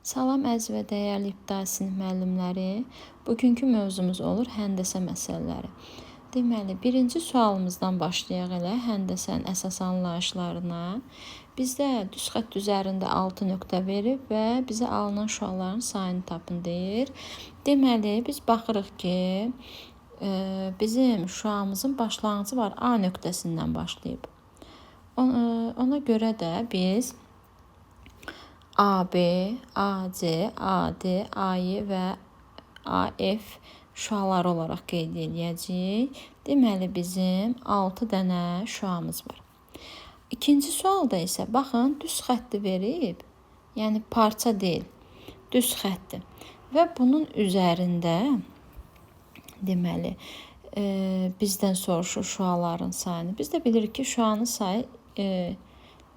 Salam əziz və dəyərli ibtidai sinif müəllimləri. Bugünkü mövzumuz olur həndəsə məsələləri. Deməli, birinci sualımızdan başlayaq elə həndəsənin əsas anlayışlarına. Bizdə düz xətt üzərində 6 nöqtə verib və bizə alınan şüaların sayını tapın deyir. Deməli, biz baxırıq ki, bizim şüamızın başlanğıcı var A nöqtəsindən başlayıb. Ona görə də biz AB, AC, AD, AY və AF şüaları olaraq qeyd edəcəyik. Deməli, bizim 6 dənə şüamız var. İkinci sualda isə, baxın, düz xətti verib, yəni parça deyil, düz xətti. Və bunun üzərində, deməli, bizdən soruşur şüaların sayını. Biz də bilirik ki, şüanın sayı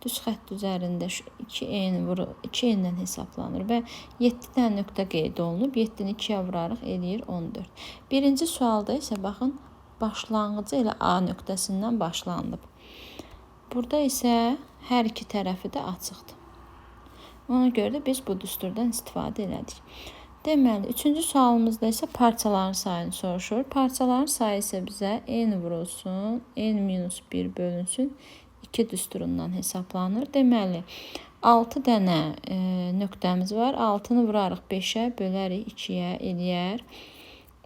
düz xətt üzərində 2 n-lə hesablanır və 7 dənə nöqtə qeyd olunub. 7-ni 2-yə vurarıq, eləyir 14. Birinci sualda isə baxın, başlanğıcı elə A nöqtəsindən başlanılıb. Burada isə hər iki tərəfi də açıqdır. Ona görə də biz bu düsturdan istifadə elədik. Deməli, üçüncü sualımızda isə parçaların sayını soruşur. Parçaların sayı isə bizə n vurulsun, n-1 bölünsün 2 düsturundan hesablanır. Deməli, 6 dənə nöqtəmiz var. 6-nı vurarıq 5-ə, bölərik 2-yə, eləyər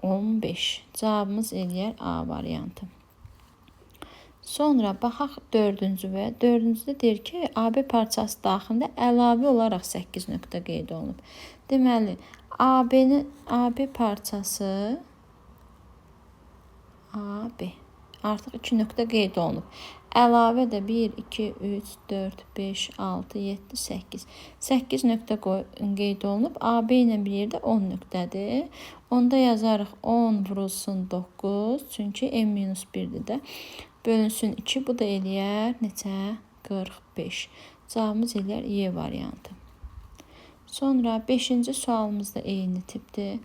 15. Cavabımız eləyər A variantı. Sonra baxaq dördüncü və dördüncüdə deyir ki, AB parçası daxilində əlavə olaraq 8 nöqtə qeyd olunub. Deməli, AB parçası AB artıq 2 nöqtə qeyd olunub. Əlavə də 1, 2, 3, 4, 5, 6, 7, 8. 8 nöqtə qeyd olunub. AB ilə bir yerdə 10 nöqtədir. Onda yazarıq 10 vurulsun 9. Çünki n-1-dir də. Bölünsün 2. Bu da eləyər neçə? 45. Cavabımız eləyər Y variantı. Sonra 5-ci sualımızda eyni tipdir.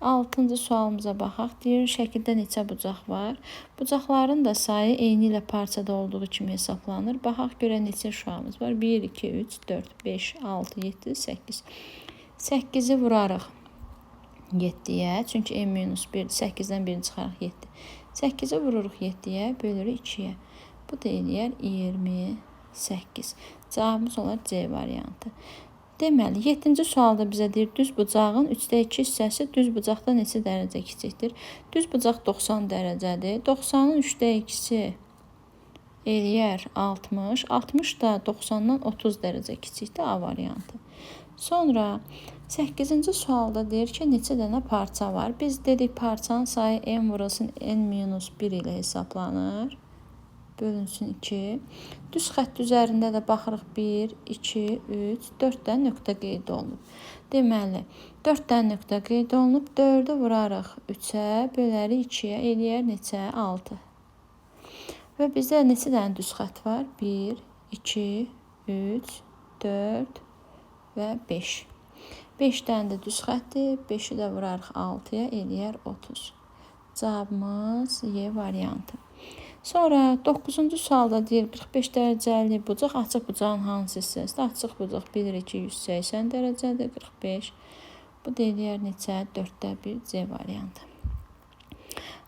6-cı sualımıza baxaq. Deyir, şəkildə neçə bucaq var? Bucaqların da sayı eyni ilə parçada olduğu kimi hesablanır. Baxaq görə neçə şüamız var? 1, 2, 3, 4, 5, 6, 7, 8. 8-i vurarıq 7-yə. Çünki n-1-dir. 8-dən 1-ni çıxarıq 7. 8-i vururuq 7-yə, bölürük 2-yə. Bu da eləyər 28. Cavabımız olar C variantı. Deməli, 7-ci sualda bizə deyir, düz bucağın 3/2 hissəsi düz bucaqda neçə dərəcə kiçikdir? Düz bucaq 90 dərəcədir. 90-ın 3/2-si eləyər 60. 60 da 90-dan 30 dərəcə kiçikdir, A variantı. Sonra 8-ci sualda deyir ki, neçə dənə parça var? Biz dedik, parçanın sayı n vurulsun n-1 ilə hesablanır. Bölünsün 2. Düz xətt üzərində də baxırıq 1, 2, 3, 4 dənə nöqtə qeyd olunub. Deməli, 4 dənə nöqtə qeyd olunub. 4-ü vurarıq 3-ə, bölərik 2-yə, eləyər neçə? 6. Və bizdə neçə dənə düz xətt var? 1, 2, 3, 4 və 5. 5 dənə də düz xətdir. 5-i də vurarıq 6-ya, eləyər 30. Cavabımız Y variantı. Sonra 9-cu sualda deyir, 45 dərəcəli bucaq açıq bucağın hansı hissəsidir? Açıq bucaq bilirik ki, 180 dərəcədir, 45. Bu da eləyər neçə? 4/1 C variantı.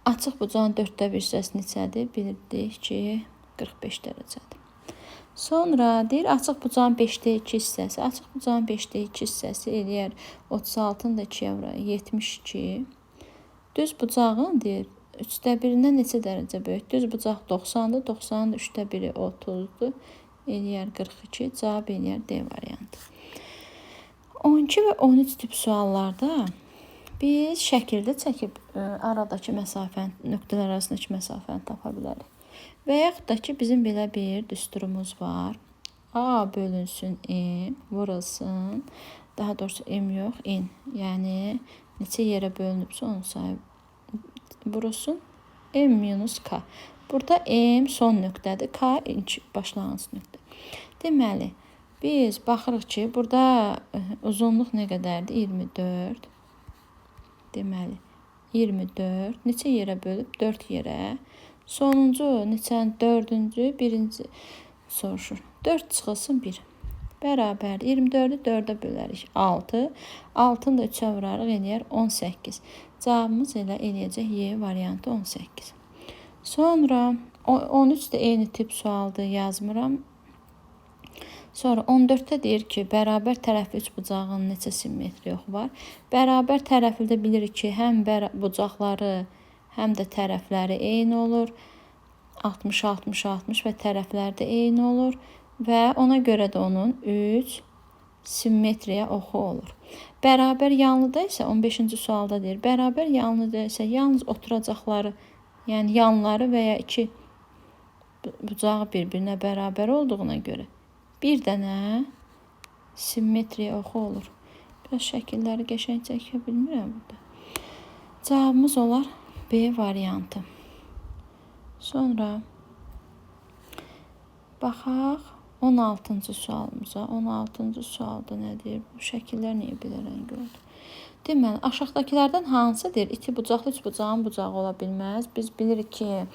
Açıq bucağın 4/1 hissəsi neçədir? Bilirdik ki, 45 dərəcədir. Sonra deyir, açıq bucağın 5/2 hissəsi. Açıq bucağın 5/2 hissəsi eləyər 36-nı da 2-yə vuraq, 72. Düz bucağın deyir, 3/1-dən neçə dərəcə böyük? Düz bucaq 90-dır. 90-ın 3/1-i 30-dur. Eləyər 42. Cavab eləyər D variantı. 12 və 13 tip suallarda biz şəkildə çəkib aradakı məsafəni, nöqtələr arasındakı məsafəni tapa bilərik. Və yaxud da ki, bizim belə bir düsturumuz var. A bölünsün M vurulsun. Daha doğrusu M yox, N. Yəni, neçə yerə bölünübsə onun sayı vurulsun M-K. Burada M son nöqtədir, K başlanğıc nöqtə. Deməli, biz baxırıq ki, burada uzunluq nə qədərdir? 24. Deməli, 24. Neçə yerə bölüb? 4 yerə. Sonuncu neçə? 4-cü, 1-ci soruşur. 4 çıxılsın 1. bərabərdir. 24-ü 4-ə bölərik 6. 6-nı da 3-ə vurarıq, eləyər 18. Cavabımız elə eləyəcək Y variantı 18. Sonra 13 də eyni tip sualdır, yazmıram. Sonra 14-də deyir ki, bərabər tərəfli üçbucağın neçə simmetri yox var? Bərabər tərəfli də bilirik ki, həm bucaqları, həm də tərəfləri eyni olur. 60, 60, 60 və tərəfləri də eyni olur. Və ona görə də onun 3 simmetriya oxu olur. Bərabər yanlıda isə 15-ci sualda deyir, bərabər yanlıda isə yalnız oturacaqları, yəni yanları və ya iki bucağı bir-birinə bərabər olduğuna görə bir dənə simmetriya oxu olur. Biraz şəkilləri qəşəng çəkə bilmirəm burada. Cavabımız olar B variantı. Sonra baxaq 16-cı sualımıza. 16-cı sualda nə deyir? Bu şəkillər niyə belə rəng oldu? Deməli, aşağıdakilərdən hansıdır? İti bucaqlı üç bucağın bucağı ola bilməz. Biz bilirik ki,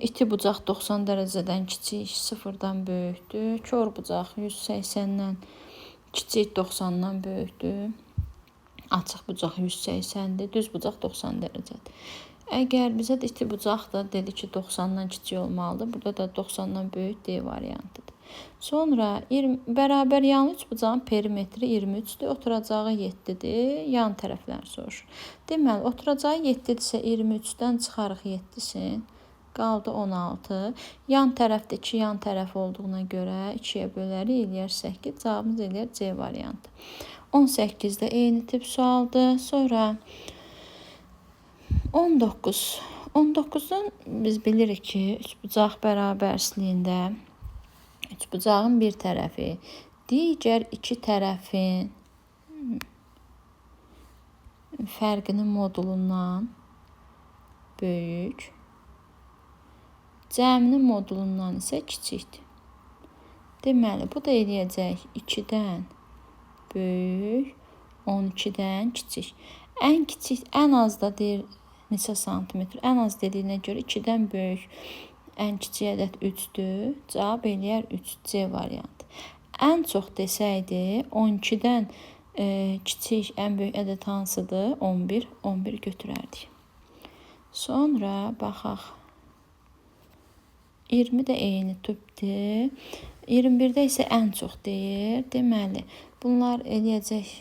iti bucaq 90 dərəcədən kiçik, 0-dan böyükdür. Kör bucaq 180-dən kiçik, 90-dan böyükdür. Açıq bucaq 180-dir, düz bucaq 90 dərəcədir. Əgər bizə də iti bucaq da dedi ki, 90-dan kiçik olmalıdır. Burada da 90-dan böyük D variantıdır. Sonra bərabər yanlı üç bucağın perimetri 23-dür, oturacağı 7-dir. Yan tərəflər soruşur. Deməli, oturacağı 7-dirsə 23-dən çıxarıq 7-sin. Qaldı 16. Yan tərəfdə 2 yan tərəf olduğuna görə 2-yə bölərik, eləyər 8. Cavabımız eləyər C variantı. 18-də eyni tip sualdır. Sonra 19. 19-dan biz bilirik ki, üçbucaq bərabərsliyində üçbucağın bir tərəfi digər iki tərəfin fərqinin modulundan böyük, cəminin modulundan isə kiçikdir. Deməli, bu da eləyəcək 2-dən böyük, 12-dən kiçik. Ən kiçik, ən az da deyir neçə santimetr? Ən az dediyinə görə 2-dən böyük, ən kiçik ədəd 3-dür. Cavab eləyər 3C variantı. Ən çox desəydi 12-dən kiçik, ən böyük ədəd hansıdır? 11. 11 götürərdik. Sonra baxaq. 20 də eyni tipdir. 21-də isə ən çox deyir. Deməli, bunlar eləyəcək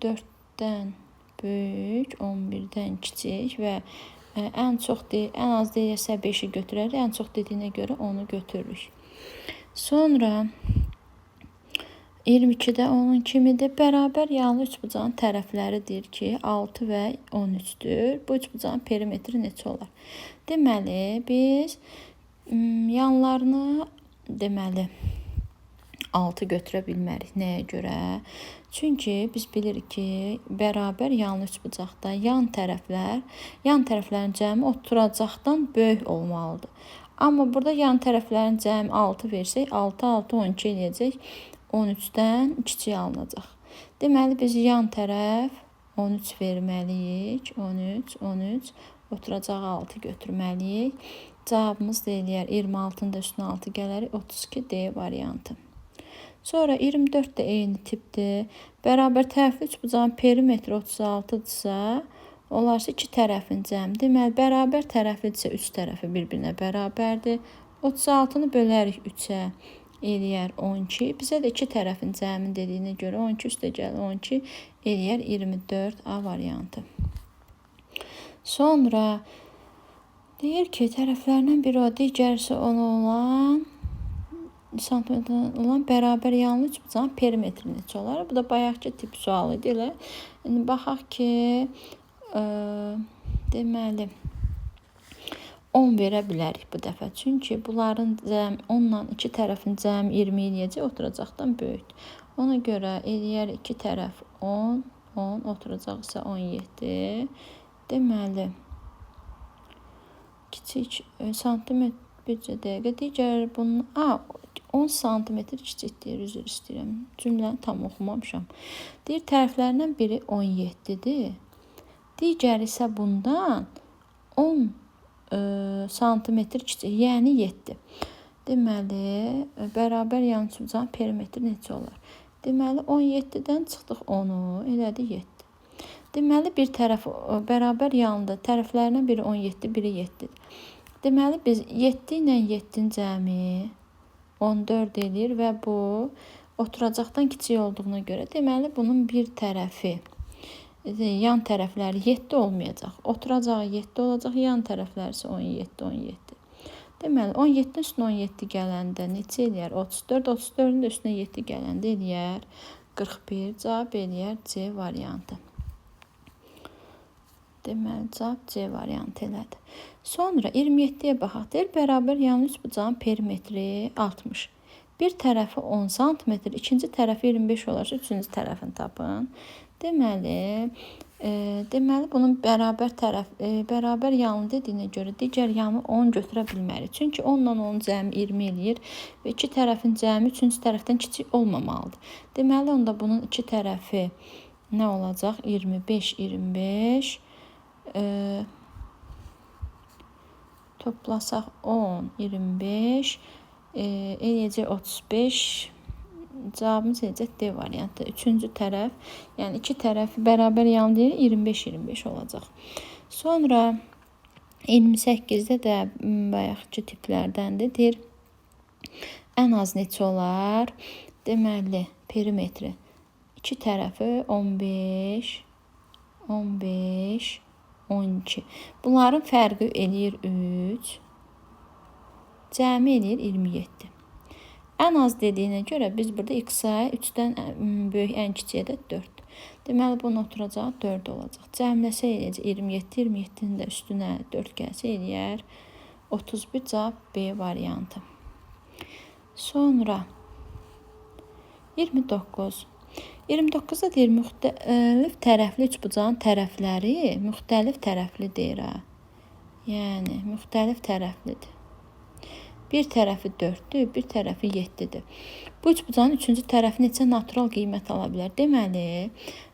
4-dən böyük, 11-dən kiçik və ən çox deyir, ən az deyirsə 5-i götürərik. Ən çox dediyinə görə onu götürürük. Sonra 22-də onun kimidir. Bərabər yanlı üçbucağın tərəfləri deyir ki, 6 və 13-dür. Bu üçbucağın perimetri neçə olar? Deməli, biz yanlarını 6 götürə bilmərik. Nəyə görə? Çünki biz bilirik ki, bərabər yanlı üçbucaqda yan tərəflərin cəmi oturacaqdan böyük olmalıdır. Amma burada yan tərəflərin cəmi 6 versək, 6, 6, 12 eləyəcək. 13-dən kiçik alınacaq. Deməli, biz yan tərəf 13 verməliyik. 13, 13, oturacağı 6 götürməliyik. Cavabımız da eləyər 26-nın da üstünə 6 gələrik. 32 D variantı. Sonra 24 də eyni tipdir. Bərabər tərəfli üçbucağın perimetri 36-dırsa, onlarsa iki tərəfin cəmi. Deməli, bərabər tərəflidirsə 3 tərəfi bir-birinə bərabərdir. 36-nı bölərik 3-ə. Eləyər 12. Bizə də iki tərəfin cəmin dediyinə görə 12 üstə gəlir 12 eləyər 24 A variantı. Sonra deyir ki, tərəflərindən biri o, digərisi ona olan santimetrdən olan bərabər yanlı üçbucağın perimetri neçə olar? Bu da bayaqki tip sualı idi elə. İndi baxaq ki, deməli 10 verə bilərik bu dəfə. Çünki bunların cəmi, onunla iki tərəfin cəmi 20 eləyəcək, oturacaqdan böyükdür. Ona görə eləyər iki tərəf 10, 10, oturacaq isə 17. Deməli, kiçik santimetr bircə dəqiqə. Digər bunun 10 santimetr kiçikdir, üzr istəyirəm. Cümləni tam oxumamışam. Deyir, tərəflərindən biri 17-dir. Digər isə bundan 10 santimetr kiçik, yəni 7. Deməli, bərabər yan üçbucağın perimetri neçə olar? Deməli, 17-dən çıxdıq 10-u, elədi 7. Deməli, bir tərəf bərabər yanında, tərəflərindən biri 17, biri 7-dir. Deməli, biz 7 ilə 7-nin cəmi 14 edir və bu oturacaqdan kiçik olduğuna görə, deməli, bunun bir tərəfi, yan tərəfləri 7 olmayacaq. Oturacağı 7 olacaq, yan tərəfləri isə 17, 17. Deməli, 17-nin üstünə 17 gələndə neçə eləyər? 34, 34-ün də üstünə 7 gələndə eləyər 41. Cavab eləyər C variantı. Deməli, cavab C variantı elədi. Sonra 27-yə baxaq. Deyir, bərabər yan üçbucağın perimetri 60. Bir tərəfi 10 cm, ikinci tərəfi 25 olarsa, üçüncü tərəfini tapın. Deməli, bunun bərabər yanı dediyinə görə digər yanı 10 götürə bilmərik. Çünki 10 ilə 10 cəmi 20 eləyir və iki tərəfin cəmi üçüncü tərəfdən kiçik olmamalıdır. Deməli, onda bunun iki tərəfi nə olacaq? 25, 25. Toplasaq 10, 25, eləyəcək 35. Cavabımız eləyəcək D variantı. Üçüncü tərəf, yəni iki tərəfi bərabər yan deyil, 25-25 olacaq. Sonra 28-də də bayaqki tiplərdəndir. Deyir, ən az neçə olar? Deməli, perimetri. İki tərəfi 15, 15, 12. Bunların fərqi eləyir 3. Cəmi eləyir 27. Ən az dediyinə görə biz burada x-a 3-dən böyük ən kiçiyə də 4. Deməli, bunun oturacağı 4 olacaq. Cəmləsə eləyəcək 27, 27-nin də üstünə 4 gəlsə eləyər 31. Cavab B variantı. Sonra 29. 29-da deyir, müxtəlif tərəfli üçbucağın tərəfləri müxtəlif tərəflidir. Yəni, müxtəlif tərəflidir. Bir tərəfi 4-dür, bir tərəfi 7-dir. Bu üçbucağın üçüncü tərəfi neçə natural qiymət ala bilər? Deməli,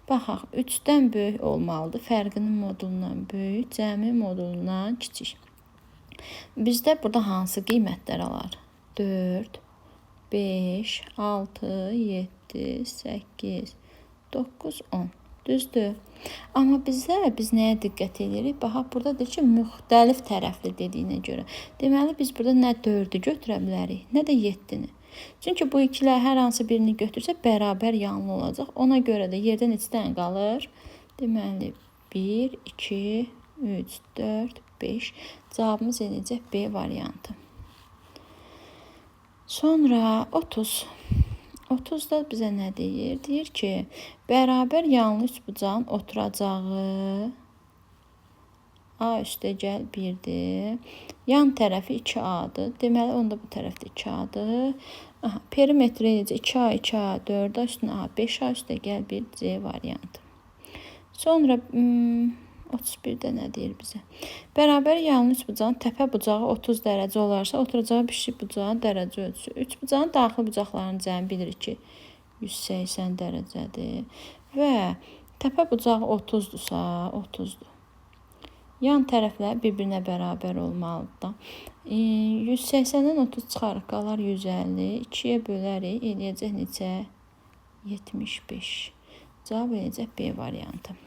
baxaq, 3-dən böyük olmalıdır. Fərqinin modulundan böyük, cəmi modulundan kiçik. Bizdə burada hansı qiymətlər alar? 4, 5, 6, 7, 8, 9, 10. Düzdür. Amma biz nəyə diqqət edirik? Baxaq, burada deyir ki, müxtəlif tərəfli dediyinə görə. Deməli, biz burada nə 4-ü götürə bilərik, nə də 7-ni. Çünki bu ikilər hər hansı birini götürsə, bərabər yanlı olacaq. Ona görə də yerdə neçə dənə qalır? Deməli, 1, 2, 3, 4, 5. Cavabımız eləyəcək B variantı. Sonra 30. 30-da bizə nə deyir? Deyir ki, bərabər yanlı üçbucağın oturacağı A üstə gəl 1-dir. Yan tərəfi 2A-dır. Deməli, onda bu tərəfdə 2A-dır. Perimetri eləcək 2A, 2A, 4A üstünə A, 5A üstə gəl 1, C variantı. Sonra 31-də nə deyir bizə? Bərabər yanlı üçbucağın təpə bucağı 30 dərəcə olarsa, oturacağı pişik bucağın dərəcə ölçüsü. Üçbucağın daxil bucaqlarının cəmi bilirik ki, 180 dərəcədir. Və təpə bucağı 30-dursa, 30-dur. Yan tərəflər bir-birinə bərabər olmalıdır. 180-dən 30 çıxarıq, qalar 150. 2-yə bölərik, eləyəcək neçə? 75. Cavab eləyəcək B variantı.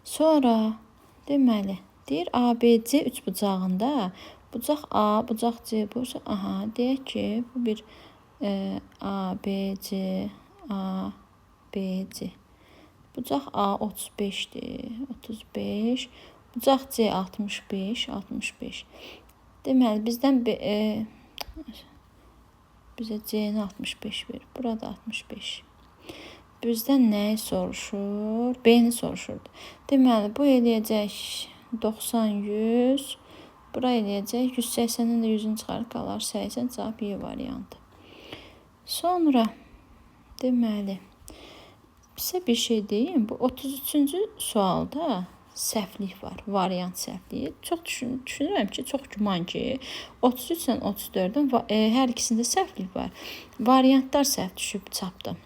Sonra, deməli, deyir ABC üçbucağında bucaq A, bucaq C, bucaq deyək ki, bu bir ABC, ABC. Bucaq A 35-dir, 35. Bucaq C 65, 65. Deməli, bizdən bizə C-ni 65 verir. Burada 65. Bizdən nəyi soruşur? B-ni soruşurdu. Deməli, bu eləyəcək 90, 100. Bura eləyəcək 180-nin də 100-ünü çıxarıq, qalar 80. Cavab Y variantı. Sonra, deməli, bizə bir şey deyim. Bu 33-cü sualda səhvlik var. Variant səhvliyi. Çox düşünürəm ki, çox güman ki, 33 ilə 34-ün hər ikisində səhvlik var. Variantlar səhv düşüb çapda.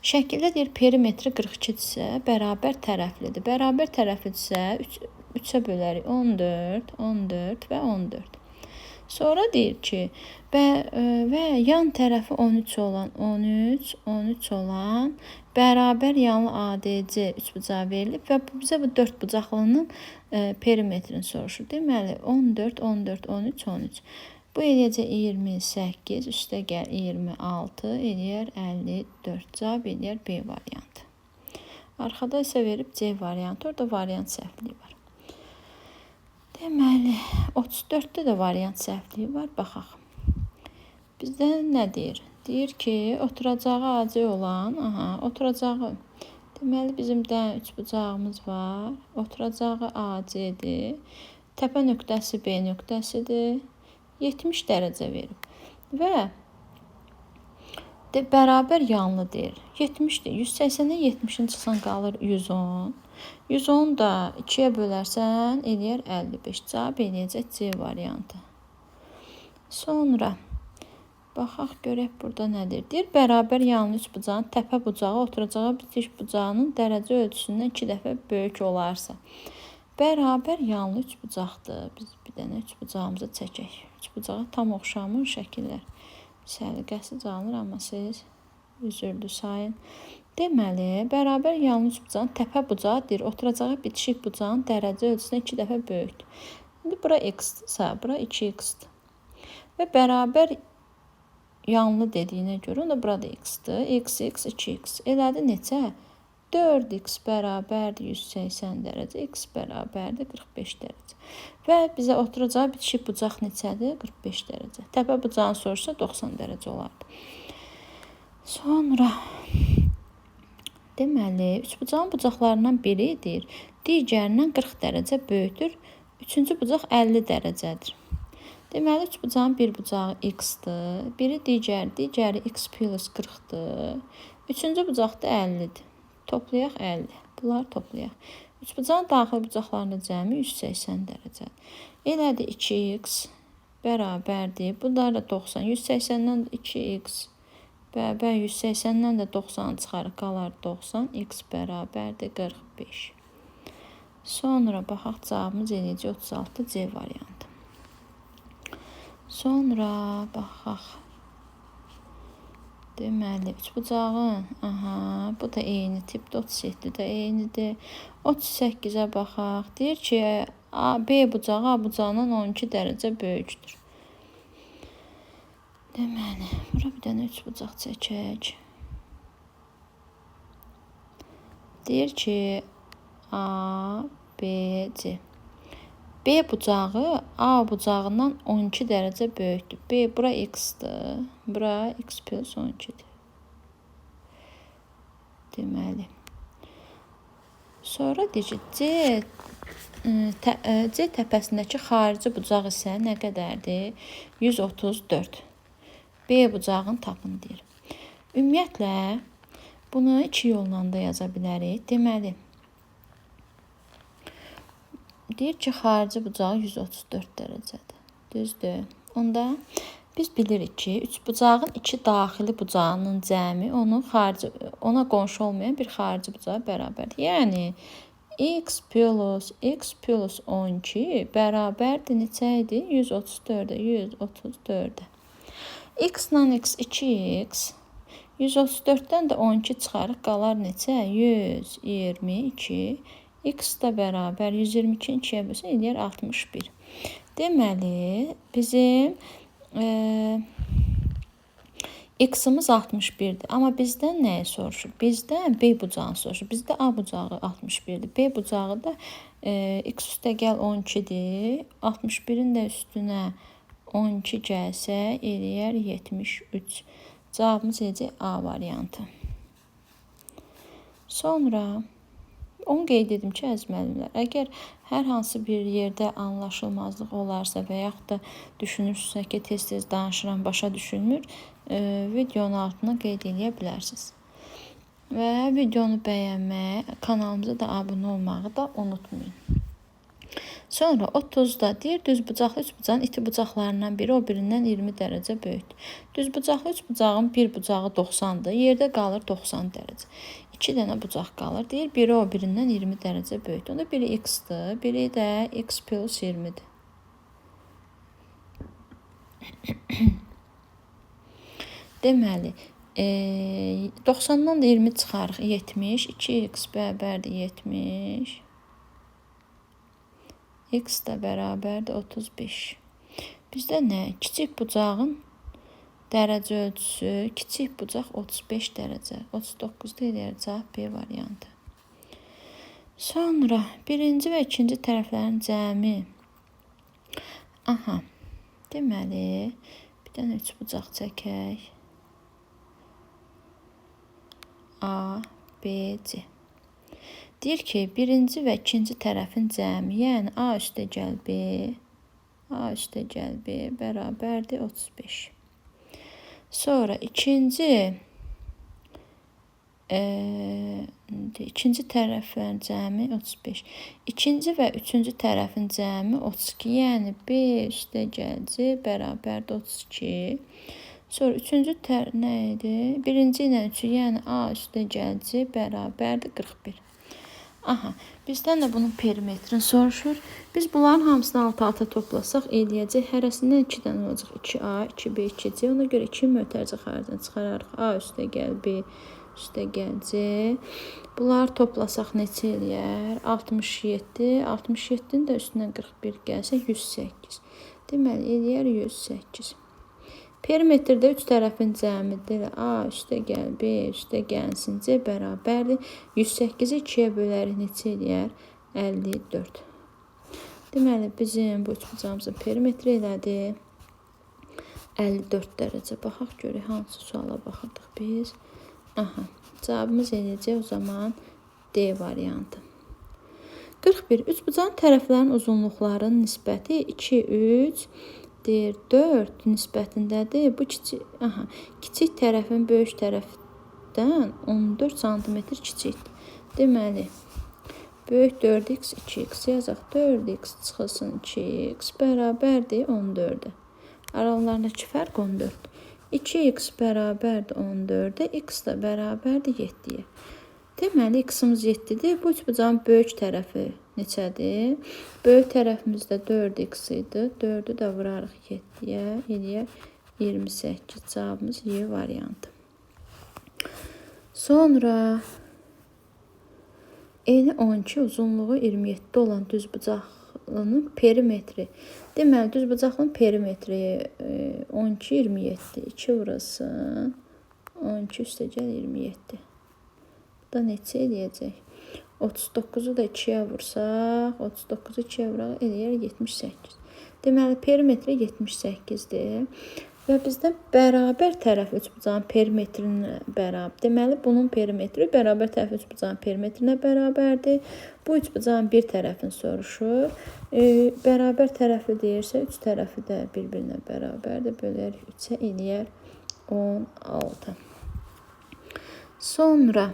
Şəkildə deyir, perimetri 42-dirsə, bərabər tərəflidir. Bərabər tərəflidirsə, 3-ə bölərik 14, 14 və 14. Sonra deyir ki, və yan tərəfi 13 olan, 13 olan bərabər yanlı ADC üçbucağı verilib və bizə bu dördbucaqlının perimetrini soruşur. Deməli, 14, 14, 13, 13. Bu eləyəcək 28, üstə gəl 26, eləyər 54. Cavab eləyər B variantı. Arxada isə verib C variantı, orada variant səhvliyi var. Deməli, 34-də də variant səhvliyi var, baxaq. Bizdə nə deyir? Deyir ki, oturacağı AC olan, oturacağı, deməli bizim də üçbucağımız var. Oturacağı AC-dir. Təpə nöqtəsi B nöqtəsidir. 70 dərəcə verib. Və bərabər yanlı deyir. 70-dir. 180-dən 70-in çıxsan qalır 110. 110 da 2-yə bölərsən, eləyər 55. Cavab eləyəcək C variantı. Sonra baxaq görək burada nədir? Deyir, bərabər yanlı üçbucağın təpə bucağı oturacağı bitiş bucağının dərəcə ölçüsündən 2 dəfə böyük olarsa. Bərabər yanlı üçbucaqdır. Biz bir dənə üçbucağımızı çəkək. Üçbucağa tam oxşamır şəkillər. Səliqəsiz alınır, amma siz üzürdü sayın. Deməli, bərabər yanlı üçbucağın təpə bucağı deyir, oturacağı bitişik bucağın dərəcə ölçüsündən 2 dəfə böyükdür. İndi bura x-dırsa, bura 2x-dir. Və bərabər yanlı dediyinə görə, onda burada x-dir. X, 2x. Elədi neçə? 4x bərabərdir 180 dərəcə, x bərabərdir 45 dərəcə. Və bizə oturacağı bitişik bucaq neçədir? 45 dərəcə. Təpə bucağını soruşsa 90 dərəcə olardı. Sonra deməli, üçbucağın bucaqlarından biridir. Digərindən 40 dərəcə böyükdür. Üçüncü bucaq 50 dərəcədir. Deməli, üçbucağın bir bucağı x-dir. Biri digəri x plus 40-dır. Üçüncü bucaq da 50-dir. Toplayaq 50. Bunları toplayaq. Üçbucağın daxil bucaqlarının cəmi 180 dərəcədir. Elədi 2x bərabərdir. Bunlar da 90. 180-dən 2x bərabər 180-dən də 90 çıxarıq, qalar 90. X bərabərdir 45. Sonra baxaq cavabımız eləyəcək 36 C variantı. Sonra baxaq. Deməli, üçbucağın, bu da eyni tipdir, 37 də eynidir. 38-ə baxaq. Deyir ki, B bucağı A bucağından 12 dərəcə böyükdür. Deməli, bura bir dənə üçbucaq çəkək. Deyir ki, A, B, C. B bucağı A bucağından 12 dərəcə böyükdür. B, bura x-dir. Bura x plus 12-dir. Deməli. Sonra deyir ki, C təpəsindəki xarici bucaq isə nə qədərdir? 134. B bucağını tapın deyir. Ümumiyyətlə, bunu 2 yolla da yaza bilərik. Deməli, deyir ki, xarici bucağı 134 dərəcədir. Düzdür. Onda biz bilirik ki, üçbucağın iki daxili bucağının cəmi ona qonşu olmayan bir xarici bucağa bərabərdir. Yəni, x plus 12 bərabərdir neçə idi? 134-ə, 134-ə. X ilə x 2x. 134-dən də 12 çıxarıq, qalar neçə? 122. X da bərabər 122-ni 2-yə bölsən eləyər 61. Deməli, bizim x-ımız 61-dir. Amma bizdən nəyi soruşur? Bizdən B bucağını soruşur. Bizdə A bucağı 61-dir. B bucağı da x üstə gəl 12-dir. 61-in də üstünə 12 gəlsə eləyər 73. Cavabımız eləyəcək A variantı. Sonra onu qeyd edim ki, əziz müəllimlər, əgər hər hansı bir yerdə anlaşılmazlıq olarsa və yaxud da düşünürsünüzsə ki, tez-tez danışıram, başa düşülmür, videonun altına qeyd edə bilərsiniz. Və videonu bəyənməyi, kanalımıza da abunə olmağı da unutmayın. Sonra 30-da deyir, düzbucaqlı üçbucağın iti bucaqlarından biri o birindən 20 dərəcə böyükdür. Düzbucaqlı üçbucağın bir bucağı 90-dır, yerdə qalır 90 dərəcə. 2 dənə bucaq qalır. Deyir, biri o birindən 20 dərəcə böyükdür. Onda biri x-dir, biri də x plus 20-dir. Deməli, 90-dan da 20 çıxarıq 70. 2x bərabərdir 70. X da bərabərdir 35. Bizdə nə? Kiçik bucağın dərəcə ölçüsü, kiçik bucaq 35 dərəcə. 39 deyilər, cavab B variantı. Sonra birinci və ikinci tərəflərin cəmi. Aha, deməli, bir dənə üç bucaq çəkək. A, B, C. Deyir ki, birinci və ikinci tərəfin cəmi, yəni A üstə gəl B, A üstə gəl B bərabərdir 35. Sonra ikinci tərəfin cəmi 35. İkinci və üçüncü tərəfin cəmi 32, yəni B üstə gəl C bərabərdir 32. Sonra üçüncü nə idi? Birinci ilə üçü, yəni A üstə gəl C bərabərdir 41. Aha, bizdən də bunun perimetrini soruşur. Biz bunların hamısını alt-alta toplasaq eləyəcək. Hərəsindən 2 dənə olacaq. 2A, 2B, 2C. Ona görə 2 mötərizə xaricdən çıxararıq. A üstə gəl B üstə gəl C. Bunları toplasaq neçə eləyər? 67. 67-nin də üstündən 41 gəlsə 108. Deməli, eləyər 108. Perimetrdə üç tərəfin cəmidir. A üstə gəl B üstə gəlsin C bərabərdir. 108-i 2-yə bölərik neçə eləyər? 54. Deməli, bizim bu üçbucağımızın perimetri elədi 54 dərəcə. Baxaq görək, hansı suala baxırdıq biz. Aha, cavabımız eləyəcək o zaman D variantı. 41. Üçbucağın tərəflərin uzunluqlarının nisbəti 2, 3, deyir 4 nisbətindədir. Bu kiçik tərəfin böyük tərəfdən 14 cm kiçikdir. Deməli, böyük 4x, 2x yazaq. 4x çıxılsın 2x bərabərdir 14-ə. Aralarındakı fərq 14. 2x bərabərdir 14-ə, x da bərabərdir 7-yə. Deməli, x-imiz 7-dir. Bu üçbucağın böyük tərəfi neçədir? Böyük tərəfimizdə 4x idi. 4-ü də vurarıq 7-yə. Eləyər 28. Cavabımız Y variantı. Sonra eni 12, uzunluğu 27 olan düzbucaqlının perimetri. Deməli, düzbucaqlının perimetri 12, 27. 2 vurasın. 12 üstə gəl 27. Da neçə eləyəcək? 39-u da 2-yə vursaq, 39-u 2-yə vuraq, eləyər 78. Deməli, perimetri 78-dir. Və bizdə bərabər tərəf üçbucağın perimetrinə bərabər. Deməli, bunun perimetri bərabər tərəf üçbucağın perimetrinə bərabərdir. Bu üçbucağın bir tərəfini soruşur. Bərabər tərəfi deyirsə, üç tərəfi də bir-birinə bərabərdir. Bölərik 3-ə, eləyər 16. Sonra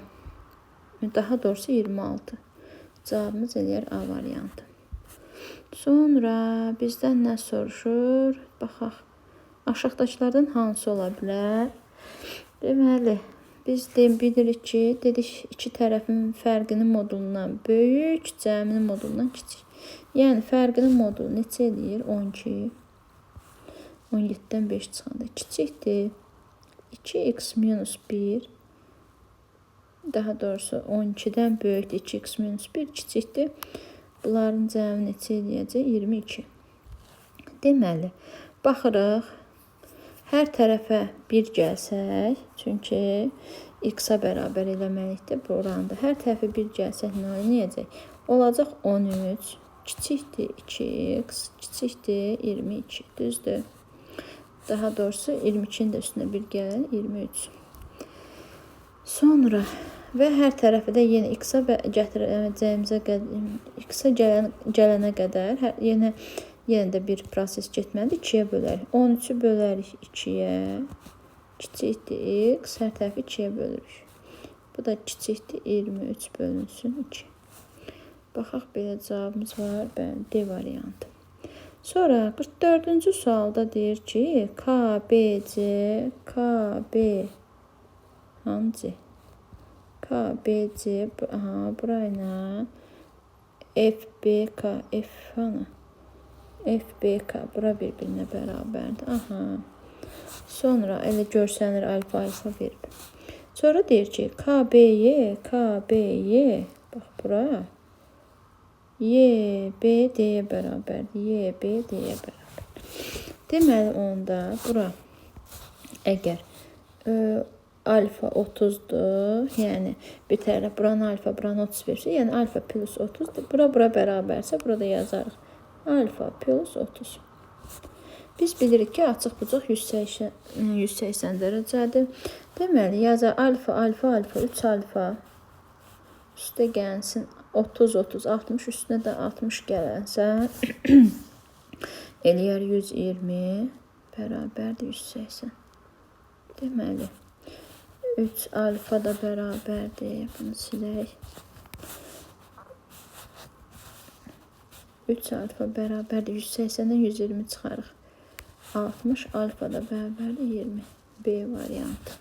daha doğrusu 26. Cavabımız eləyər A variantı. Sonra bizdən nə soruşur? Baxaq. Aşağıdakılardan hansı ola bilər? Deməli, biz bilirik ki, dedik iki tərəfin fərqinin modulundan böyük, cəminin modulundan kiçik. Yəni, fərqinin modulu neçə eləyir? 12. 17-dən 5 çıxanda kiçikdir. 2x minus 1. Daha doğrusu 12-dən böyükdür. 2x minus 1 kiçikdir. Bunların cəmi neçə eləyəcək? 22. Deməli, baxırıq. Hər tərəfə 1 gəlsək, çünki x-a bərabər eləməlikdir bu oranda. Hər tərəfə 1 gəlsək nə eləyəcək? Olacaq 13, kiçikdir 2x, kiçikdir 22, düzdür. Daha doğrusu 22-nin də üstünə 1 gələn 23. Sonra və hər tərəfi də yenə x-a gələnə qədər yenə də bir proses getməlidir. 2-yə bölərik. 13-ü bölərik 2-yə. Kiçikdir x. Hər tərəfi 2-yə bölürük. Bu da kiçikdir 23 bölünsün 2. Baxaq, belə cavabımız var. Bəli, D variantı. Sonra 44-cü sualda deyir ki, KBC, hansı? KBC, burayla FBK, F hanı? FBK bura bir-birinə bərabərdir. Aha. Sonra elə görsənir alfa alfa bir-bir. Sonra deyir ki, KBY bax bura YBD-yə bərabərdir. YBD-yə bərabər. Deməli onda bura əgər alfa 30'dur, yəni bir tərəf buranın alfa, buranın 30 versə, yəni alfa plus 30'dur. Bura bərabərsə, burada yazarıq. Alfa plus 30. Biz bilirik ki, açıq bucaq 180 dərəcədir. Deməli, yazar alfa, 3 alfa üstə gəlsin 30, 60, üstünə də 60 gələnsə eləyər 120 bərabərdir 180. Deməli, 3 alfa da bərabərdir. Bunu silək. 3 alfa bərabərdir 180-dən 120 çıxarıq. 60 alfa da bərabərdir 20. B variantı.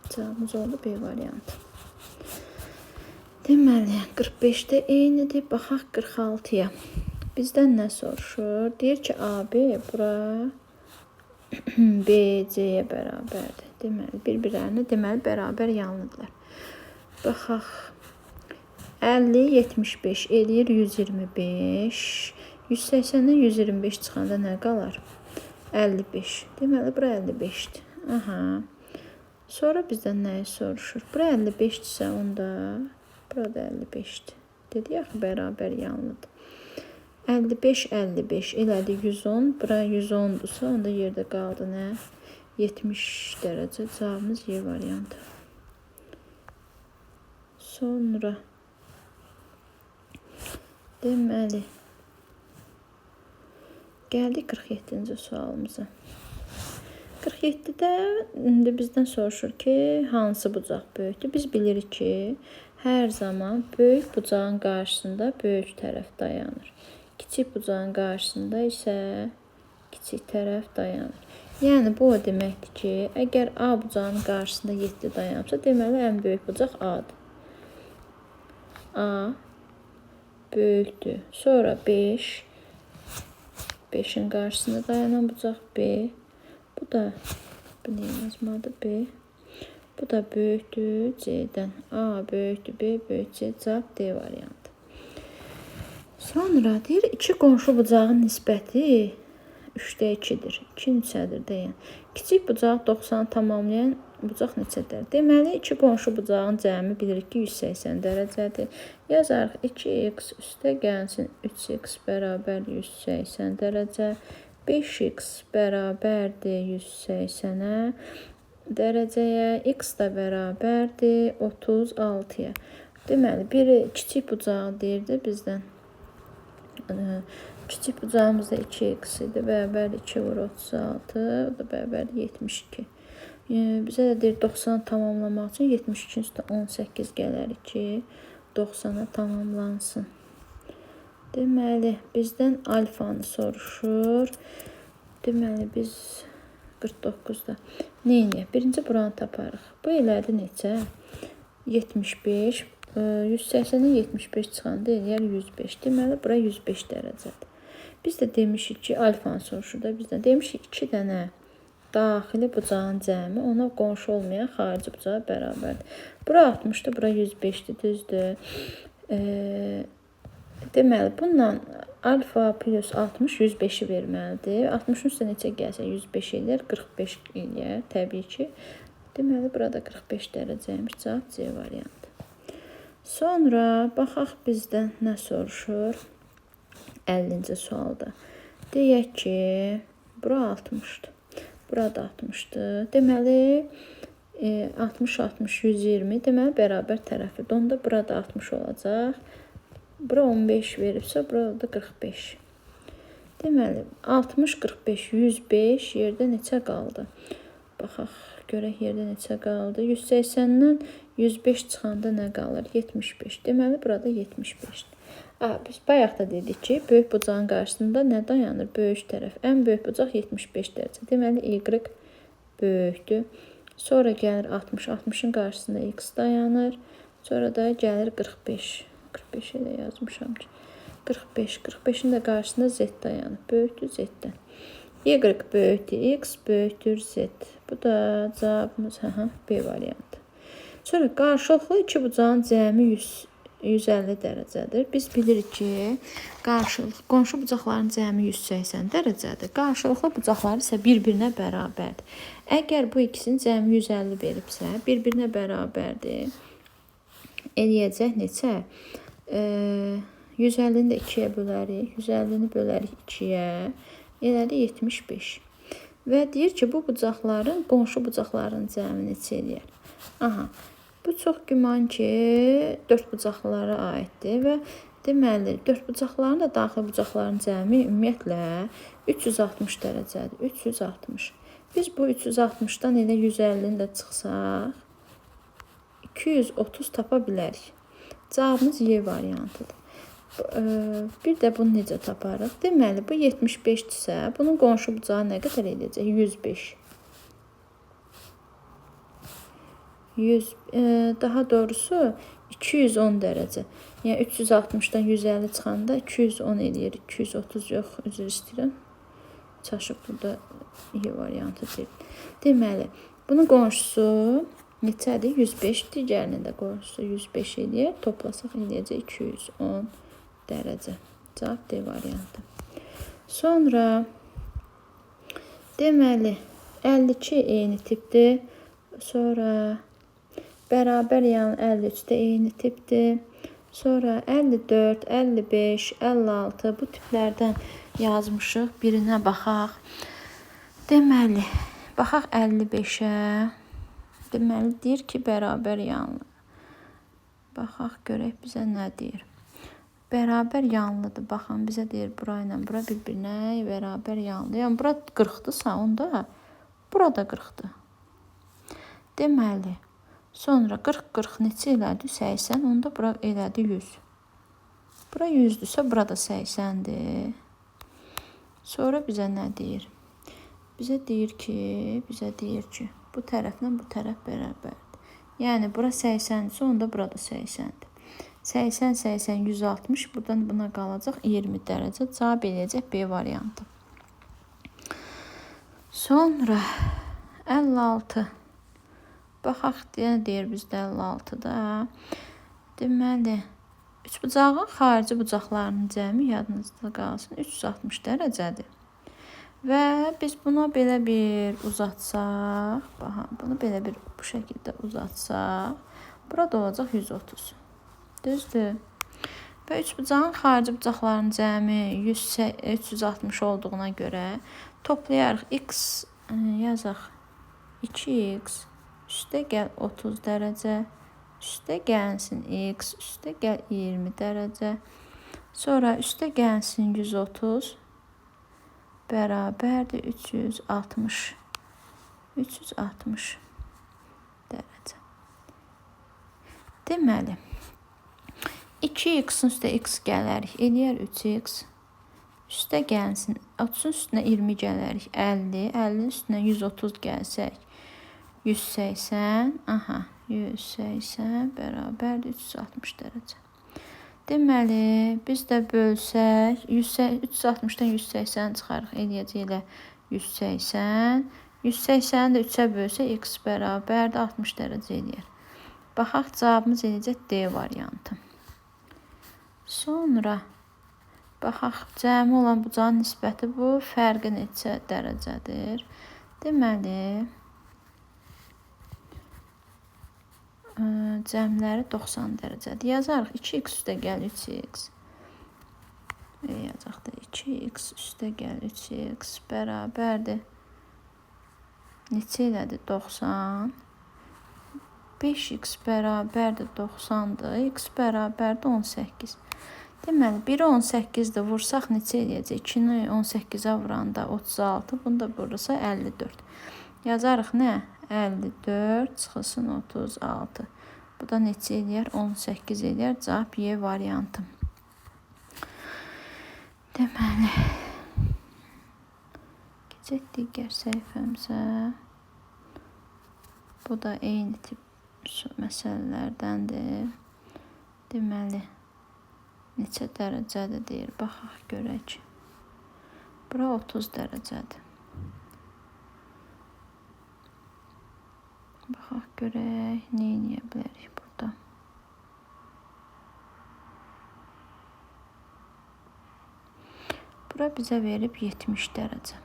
Cavabımız oldu B variantı. Deməli, 45-də eynidir. Baxaq 46-ya. Bizdən nə soruşur? Deyir ki, AB bura BC-yə bərabərdir. Deməli, bir-birlərinə bərabər yanlıdırlar. Baxaq. 50, 75 eləyir 125. 180-dən 125 çıxanda nə qalar? 55. Deməli, bura 55-dir. Aha. Sonra bizdən nəyi soruşur? Bura 55-dirsə, onda burada 55'dir. Dedi axı bərabər yanlıdır. 55 elədi 110. Bura 110'dursa onda yerdə qaldı nə? 70 dərəcə. Cavabımız Y variantı. Sonra deməli gəldik 47-ci sualımıza. 47-də indi bizdən soruşur ki, hansı bucaq böyükdür? Biz bilirik ki, hər zaman böyük bucağın qarşısında böyük tərəf dayanır. Kiçik bucağın qarşısında isə kiçik tərəf dayanır. Yəni bu o deməkdir ki, əgər A bucağının qarşısında 7 dayanırsa, deməli ən böyük bucaq A'dır. A böyükdür. Sonra 5. 5'in qarşısında dayanan bucaq B. Bu da yazmadı B. Bu da böyükdür C'dən. A böyükdür B böyük C. Cavab D variantı. Sonra deyir, iki qonşu bucağın nisbəti 3'də 2'dir. 2'nin 3'ədir deyən. Kiçik bucaq 90 tamamlayan bucaq neçədir? Deməli, iki qonşu bucağın cəmi bilirik ki, 180 dərəcədir. Yazarıq 2x üstə gəlsin 3x bərabər 180 dərəcə. 5x bərabərdir 180-ə dərəcəyə. X da bərabərdir 36-ya. Deməli, biri kiçik bucağı deyirdi bizdən. Kiçik bucağımızda 2x idi. Bərabərdir 2 vur 36. O da bərabərdir 72. Bizə də deyir 90 tamamlamaq üçün 72 üstə 18 gələrik ki, 90'a tamamlansın. Deməli, bizdən alfanı soruşur. Deməli, biz 49'da neyini? Birinci buranı taparıq. Bu elədi neçə? 75. 180'in 75 çıxanda eləyər 105. Deməli, bura 105 dərəcədir. Biz də demişik ki, alfanı soruşur da bizdən. Demişik 2 dənə daxili bucağın cəmi ona qonşu olmayan xarici bucağa bərabərdir. Bura 60'dır, bura 105'dir, düzdür. Deməli, bununla alfa plus 60 105'i verməlidir. 60'ın üstə neçə gəlsə 105 eləyər, 45 eləyər təbii ki. Deməli, burada 45 dərəcəymiş. Cavab C variantı. Sonra baxaq bizdən nə soruşur? 50-ci sualda. Deyək ki, bura 60'dır. Burada 60'dır. Deməli, 60, 60, 120. Deməli, bərabər tərəflidir. Onda burada 60 olacaq. Bura 15 veribsə, burada 45. Deməli, 60, 45, 105 yerdə neçə qaldı? Baxaq, görək yerdə neçə qaldı. 180'dən 105 çıxanda nə qalır? 75. Deməli, burada 75'dir. Biz bayaq da dedik ki, böyük bucağın qarşısında nə dayanır? Böyük tərəf. Ən böyük bucaq 75 dərəcə. Deməli, Y böyükdür. Sonra gəlir 60. 60'ın qarşısında X dayanır. Sonra da gəlir 45. 45'e də yazmışam ki. 45. 45'in də qarşısında z dayanıb. Böyükdür z-dən. Y böyükdür x, böyükdür z. Bu da cavabımız B variantı. Sonra qarşılıqlı iki bucağın cəmi 150 dərəcədir. Biz bilirik ki, qonşu bucaqların cəmi 180 dərəcədir. Qarşılıqlı bucaqlar isə bir-birinə bərabərdir. Əgər bu ikisinin cəmi 150 veribsə, bir-birinə bərabərdir. Eləyəcək neçə? 150-ni də 2-yə bölərik. 150-ni bölərik 2-yə. Elədi 75. Və deyir ki, bu bucaqların, qonşu bucaqların cəmi neçə eləyər? Aha. Bu çox güman ki, 4 bucaqlara aiddir və deməli, 4 bucaqların da daxil bucaqların cəmi ümumiyyətlə 360 dərəcədir. 360. Biz bu 360-dan elə 150-ni də çıxsaq, 230 tapa bilərik. Cavabımız Y variantıdır. Bir də bunu necə taparıq? Deməli, bu 75-dirsə, bunun qonşu bucağı nə qədər edəcək? 105. Daha doğrusu 210 dərəcə. Yəni 360-dan 150 çıxanda 210 eləyir. 230 yox, üzr istəyirəm. Çaşıb burada Y variantı deyil. Deməli, bunun qonşusu neçədir? 105. Digərinin də qonşusu 105 eləyir. Toplasaq eləyəcək 210 dərəcə. Cavab D variantı. Sonra deməli 52 eyni tipdir. Sonra bərabər yan 53-də eyni tipdir. Sonra 54, 55, 56 bu tiplərdən yazmışıq. Birinə baxaq. Deməli, baxaq 55-ə. Deməli, deyir ki, bərabər yanlı. Baxaq, görək bizə nə deyir. Bərabər yanlıdır. Baxın, bizə deyir, bura ilə bura bir-birinə bərabər yanlı. Yəni, bura 40-dırsa, onda bura da 40-dır. Deməli, sonra 40 neçə elədi? 80. Onda bura elədi 100. Bura 100-dürsə, bura da 80-dir. Sonra bizə nə deyir? Bizə deyir ki, bu tərəflə bu tərəf bərabərdir. Yəni, bura 80-dirsə, onda bura da 80-dir. 80, 80, 160. Buradan buna qalacaq 20 dərəcə. Cavab eləyəcək B variantı. Sonra 56. Baxaq, nə deyir bizdə 56-da. Deməli, üçbucağın xarici bucaqlarının cəmi yadınızda qalsın 360 dərəcədir. Və biz buna belə bir uzatsaq, baxın, bunu belə bir bu şəkildə uzatsaq, burada olacaq 130. Düzdür. Və üçbucağın xarici bucaqlarının cəmi 360 olduğuna görə toplayarıq. X yazaq 2x üstə gəl 30 dərəcə, üstə gəlsin x, üstə gəl 20 dərəcə, sonra üstə gəlsin 130 bərabərdir 360 dərəcə. Deməli, 2x-in üstə x gələrik, eləyər 3x, üstə gəlsin, 30-un üstünə 20 gələrik, 50, 50-nin üstünə 130 gəlsək, 180, 180 bərabərdir 360 dərəcə. Deməli, biz də bölsək, 360-dan 180 çıxarıq, eləyəcək elə 180. 180-i də 3-ə bölsək, x bərabərdir 60 dərəcə eləyər. Baxaq, cavabımız eləyəcək D variantı. Sonra, baxaq, cəmi olan bucağın nisbəti bu, fərqi neçə dərəcədir? Deməli, cəmləri 90 dərəcədir. Yazarıq 2x üstə gəl 3x. Yazaq da 2x üstə gəl 3x bərabərdir. Neçə elədir? 90. 5x bərabərdir 90-dır. X bərabərdir 18. Deməli, 1-i 18-də vursaq neçə eləyəcək? 2-ni 18-ə vuranda 36, bunu da vurursa 54. Yazarıq nə? 54 çıxılsın 36. Bu da neçə eləyər? 18 eləyər. Cavab Y variantı. Deməli, keçək digər səhifəmizə. Bu da eyni tip məsələlərdəndir. Deməli, neçə dərəcədir deyir. Baxaq görək. Bura 30 dərəcədir. Baxaq görək, nə edə bilərik burada. Bura bizə verib 70 dərəcə.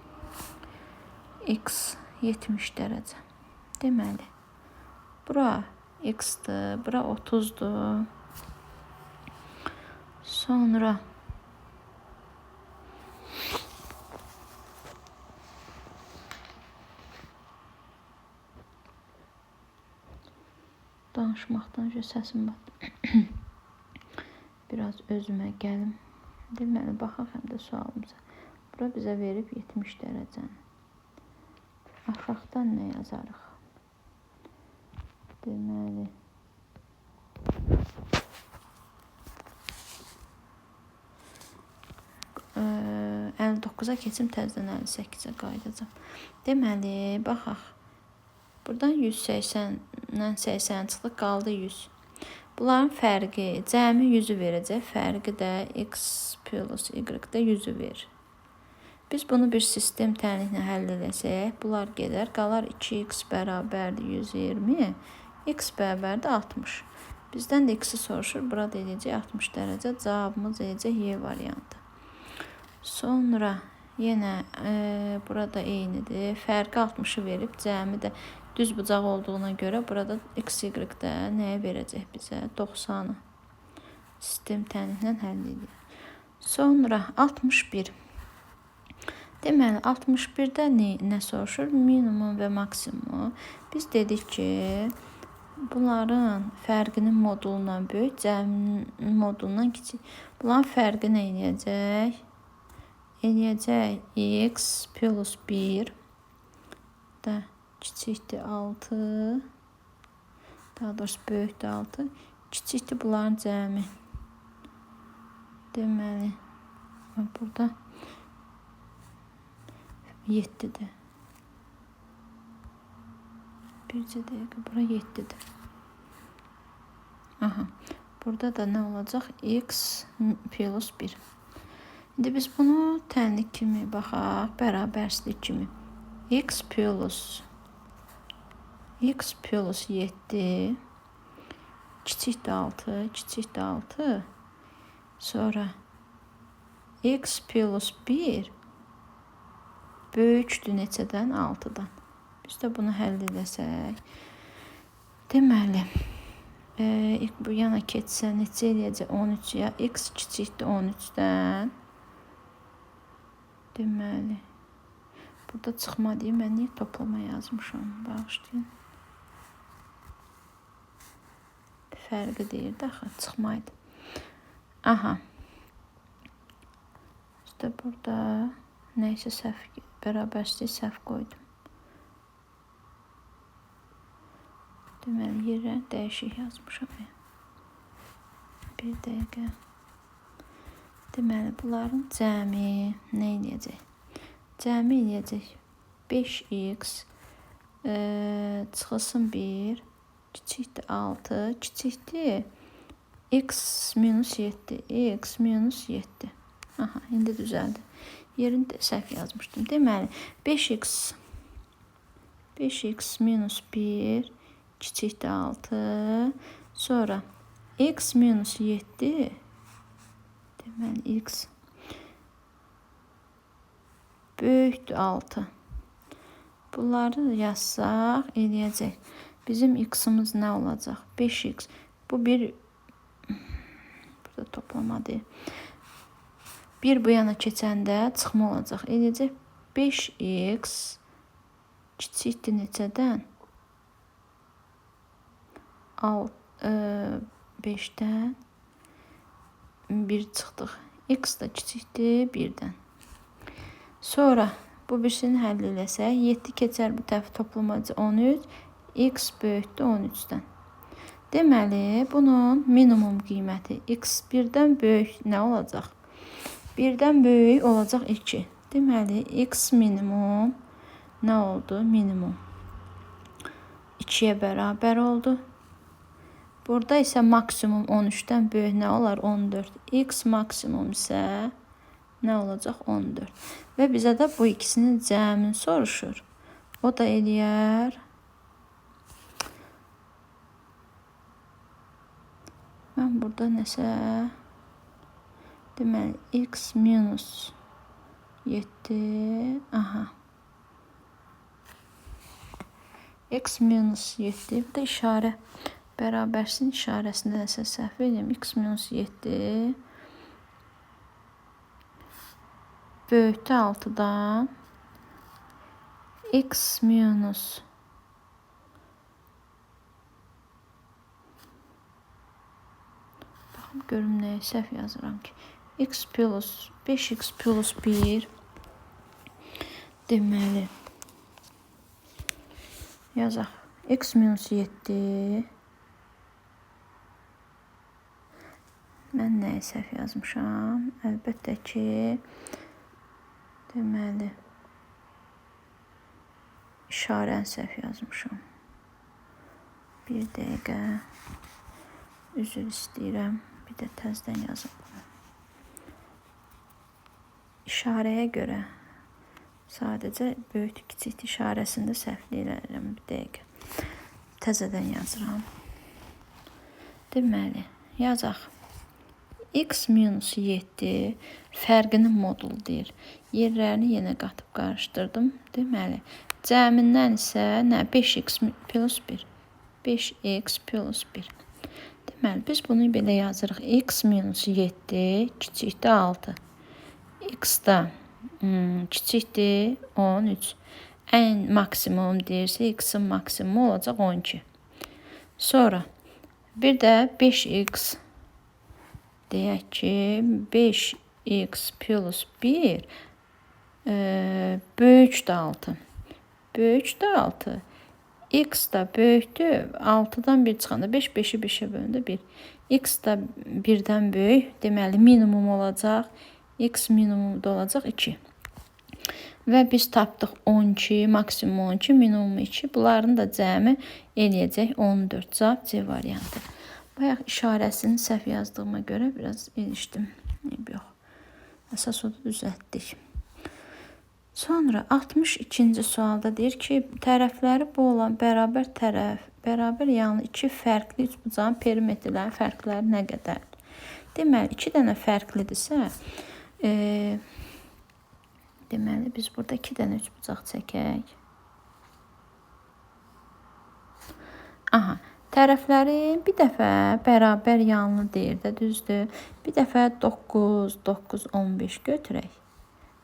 X 70 dərəcə. Deməli, bura X-dır, bura 30-dur. Sonra danışmaqdan səsim batdı. Biraz özümə gəlim. Deməli, baxaq həm də sualımıza. Bura bizə verib 70 dərəcəni. Aşağıdan nə yazarıq? Deməli, 59-a keçim, təzədən 58-ə qayıdacam. Deməli, baxaq. Buradan 180-dən 80 çıxdı, qaldı 100. Bunların fərqi, cəmi 100-ü verəcək. Fərqi də x plus y-də 100-ü verir. Biz bunu bir sistem tənliklə həll edəcək. Bunlar gedər, qalar 2x bərabərdir 120, x bərabərdir 60. Bizdən də x-i soruşur, burada edəcək 60 dərəcə. Cavabımız edəcək Y variantı. Sonra yenə burada eynidir. Fərqi 60-ı verib, cəmi də düz bucaq olduğuna görə burada x, y-də nəyə verəcək bizə? 90-ı. Sistem tənliklə həll edir. Sonra 61. Deməli, 61-də nə soruşur? Minimum və maksimum. Biz dedik ki, bunların fərqinin modulundan böyük, cəminin modulundan kiçik. Bunların fərqi nə eləyəcək? Eləyəcək x plus 1 də kiçikdir 6. Daha doğrusu böyükdür 6. Kiçikdir bunların cəmi. Deməli, burada 7-dir. Bircə dəqiqə, bura 7-dir. Aha, burada da nə olacaq? X plus 1. İndi biz bunu tənlik kimi baxaq, bərabərsizlik kimi. X plus 7 kiçikdir 6, kiçikdir 6. Sonra x plus 1 böyükdür neçədən? 6-dan. Biz də bunu həll edəsək. Deməli, bu yana keçsə neçə eləyəcək? 13 ya. X kiçikdir 13-dən. Deməli, burada çıxma deyim. Mən niyə toplama yazmışam? Bağışlayın. Fərqi deyirdi axı, çıxmaydı. Aha. İşte burada nəysə səhv, bərabərsizlik səhv qoydum. Deməli, yerə dəyişik yazmışam. Bir dəqiqə. Deməli, bunların cəmi nə eləyəcək? Cəmi eləyəcək 5x çıxılsın 1, kiçikdir 6, kiçikdir x minus 7, x minus 7. Aha, indi düzəldi. Yerində səhv yazmışdım. Deməli, 5x minus 1, kiçikdir 6, sonra x minus 7, deməli, x böyükdür 6. Bunları yazsaq, eləyəcək. Bizim x-imiz nə olacaq? 5x. Bu bir, burada toplama deyil. Bir bu yana keçəndə çıxma olacaq. Eləyəcək 5x kiçikdir neçədən? 5-dən 1 çıxdıq. X da kiçikdir 1-dən. Sonra bu birisini həll eləsək, 7 keçər bu tərəf toplamacı 13, x böyükdür 13-dən. Deməli, bunun minimum qiyməti x 1-dən böyük nə olacaq? 1-dən böyük olacaq 2. Deməli, x minimum nə oldu? Minimum 2-yə bərabər oldu. Burada isə maksimum 13-dən böyük nə olar? 14. X maksimum isə nə olacaq? 14. Və bizə də bu ikisinin cəmini soruşur. O da eləyər. Mən burada nəsə deməli x minus 7. Aha. X minus 7. Bu da işarə. Bərabərsin işarəsində nəsə səhv edeyim. X minus 7 böyükdə 6-dan x minus baxın görüm nəyə səhv yazıram ki. X plus 5x plus 1 deməli yazaq. X minus 7 mən nəyə səhv yazmışam? Əlbəttə ki deməli işarəni səhv yazmışam. Bir dəqiqə üzr istəyirəm. Bir də təzdən yazım. İşarəyə görə sadəcə böyük kiçik işarəsində səhvləyirəm. Bir dəqiqə təzədən yazıram. Deməli yazaq. X minus 7 fərqinin modulu deyir. Yerlərini yenə qatıb qarışdırdım. Deməli cəmindən isə nə? 5x plus 1. 5x plus 1. Deməli, biz bunu belə yazırıq. X minus 7 kiçikdə 6. X da kiçikdir 13. Ən maksimum deyirsə, X-in maksimumu olacaq 12. Sonra bir də 5x deyək ki, 5x plus 1 böyükdə 6. Böyükdə 6. X da böyükdür. 6-dan 1 çıxanda 5, 5-i 5-ə bölündə 1. X da 1-dən böyük. Deməli, minimum olacaq. X minimum da olacaq 2. Və biz tapdıq 12, maksimum 12, minimum 2. Bunların da cəmi eləyəcək 14. Cavab C variantı. Bayaq işarəsini səhv yazdığıma görə biraz ilişdim. Yox. Əsas odu düzəltdik. Sonra 62-ci sualda deyir ki, tərəfləri bu olan bərabər tərəf, bərabər yanlı iki fərqli üçbucağın perimetrlərin fərqləri nə qədərdir? Deməli, 2 dənə fərqlidirsə, deməli, biz burada 2 dənə üçbucaq çəkək. Aha, tərəfləri bir dəfə bərabər yanlı deyir də, düzdür. Bir dəfə 9, 9, 15 götürək.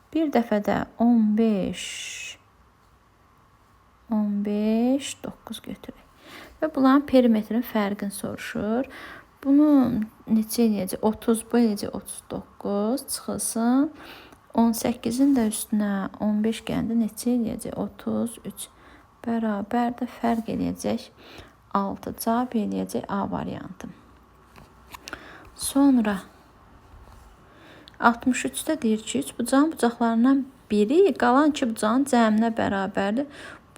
Bir dəfə də 15, 15, 9 götürək. Və bunların perimetrin fərqini soruşur. Bunu neçə eləyəcək? 30, bu eləyəcək 39, çıxılsın. 18-in də üstünə 15 gəndə neçə eləyəcək? 33. Bərabər də fərq eləyəcək 6. Cavab eləyəcək A variantı. Sonra 63-də deyir ki, üçbucağın bucaqlarından biri qalan iki bucağın cəminə bərabərdir.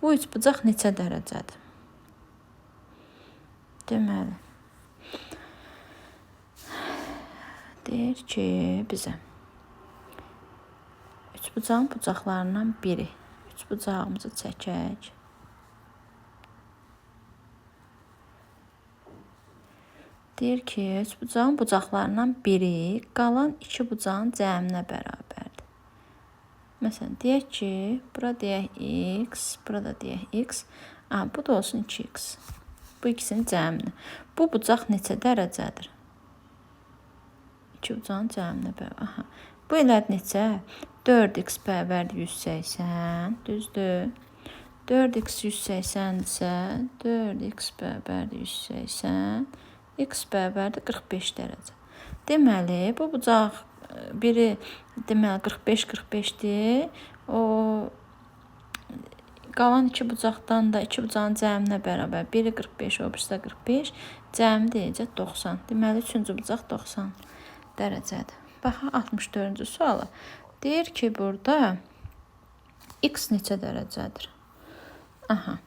Bu üçbucaq neçə dərəcədir? Deməli, deyir ki, bizə üçbucağın bucaqlarından biri. Üçbucağımızı çəkək. Deyir ki, üçbucağın bucaqlarından biri qalan iki bucağın cəminə bərabərdir. Məsələn, deyək ki, bura deyək x, burada deyək x. Bu da olsun 2x. Bu ikisinin cəmini. Bu bucaq neçə dərəcədir? İki bucağın cəminə bərabər. Bu elədir neçə? 4x bərabərdir 180, düzdür. 4x 180 isə 4x bərabərdir 180. X bərabərdir 45 dərəcə. Deməli, bu bucaq biri deməli 45-45-dir. O qalan iki bucaqdan da iki bucağın cəminə bərabər. Biri 45, o birisi də 45. Cəmi deyəcək 90. Deməli, üçüncü bucaq 90 dərəcədir. Baxın 64-cü suala. Deyir ki, burada x neçə dərəcədir? Aha.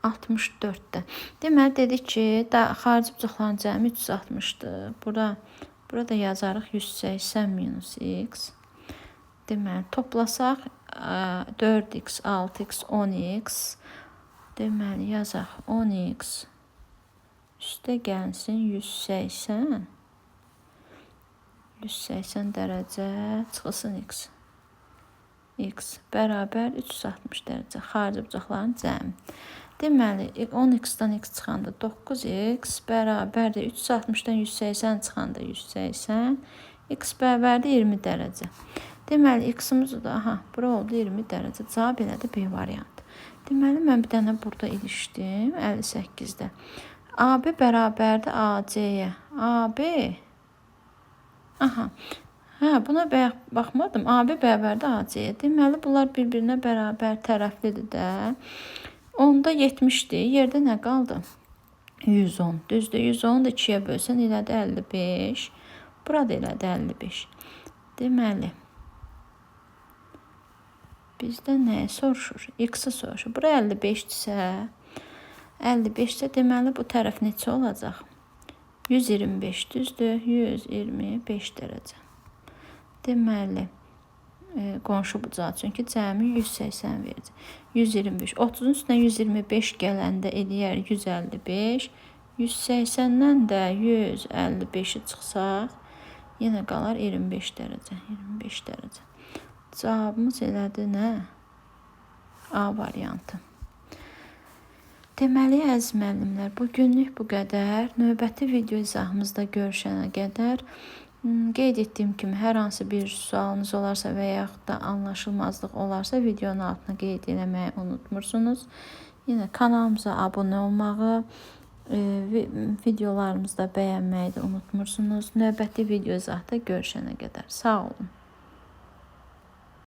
64-də. Deməli dedik ki, xarici bucaqların cəmi 360-dır. Burada yazarıq 180 minus x. Deməli toplasaq 4x, 6x, 10x. Deməli yazaq 10x üstə gəlsin 180. 180 dərəcə çıxılsın x. X bərabər 360 dərəcə. Xarici bucaqların cəmi. Deməli 10x-dan x çıxanda 9x bərabərdir 360-dan 180 çıxanda 180. X bərabərdir 20 dərəcə. Deməli x-imiz da bura oldu 20 dərəcə. Cavab elədi B variantı. Deməli mən bir dənə burada ilişdim 58-də. AB bərabərdir AC-yə. AB buna baxmadım. AB bərabərdir AC-yə. Deməli bunlar bir-birinə bərabər tərəflidir də. Onda 70-dir. Yerdə nə qaldı? 110. Düzdür. 110 da 2-yə bölsən elədi 55. Burada elədi 55. Deməli bizdə nəyə soruşur? X-i soruşur. Bura 55-dirsə, 55-də deməli bu tərəf neçə olacaq? 125 düzdür. 125 dərəcə. Deməli qonşu bucağı çünki cəmi 180 verəcək. 125. 30-un üstünə 125 gələndə eləyər 155. 180-dən də 155-i çıxsaq, yenə qalar 25 dərəcə. 25 dərəcə. Cavabımız elədi nə? A variantı. Deməli, əziz müəllimlər, bugünlük bu qədər. Növbəti video izahımızda görüşənə qədər qeyd etdiyim kimi hər hansı bir sualınız olarsa və yaxud da anlaşılmazlıq olarsa videonun altına qeyd eləməyi unutmursunuz. Yenə kanalımıza abunə olmağı, videolarımızı da bəyənməyi də unutmursunuz. Növbəti video izahda görüşənə qədər. Sağ olun.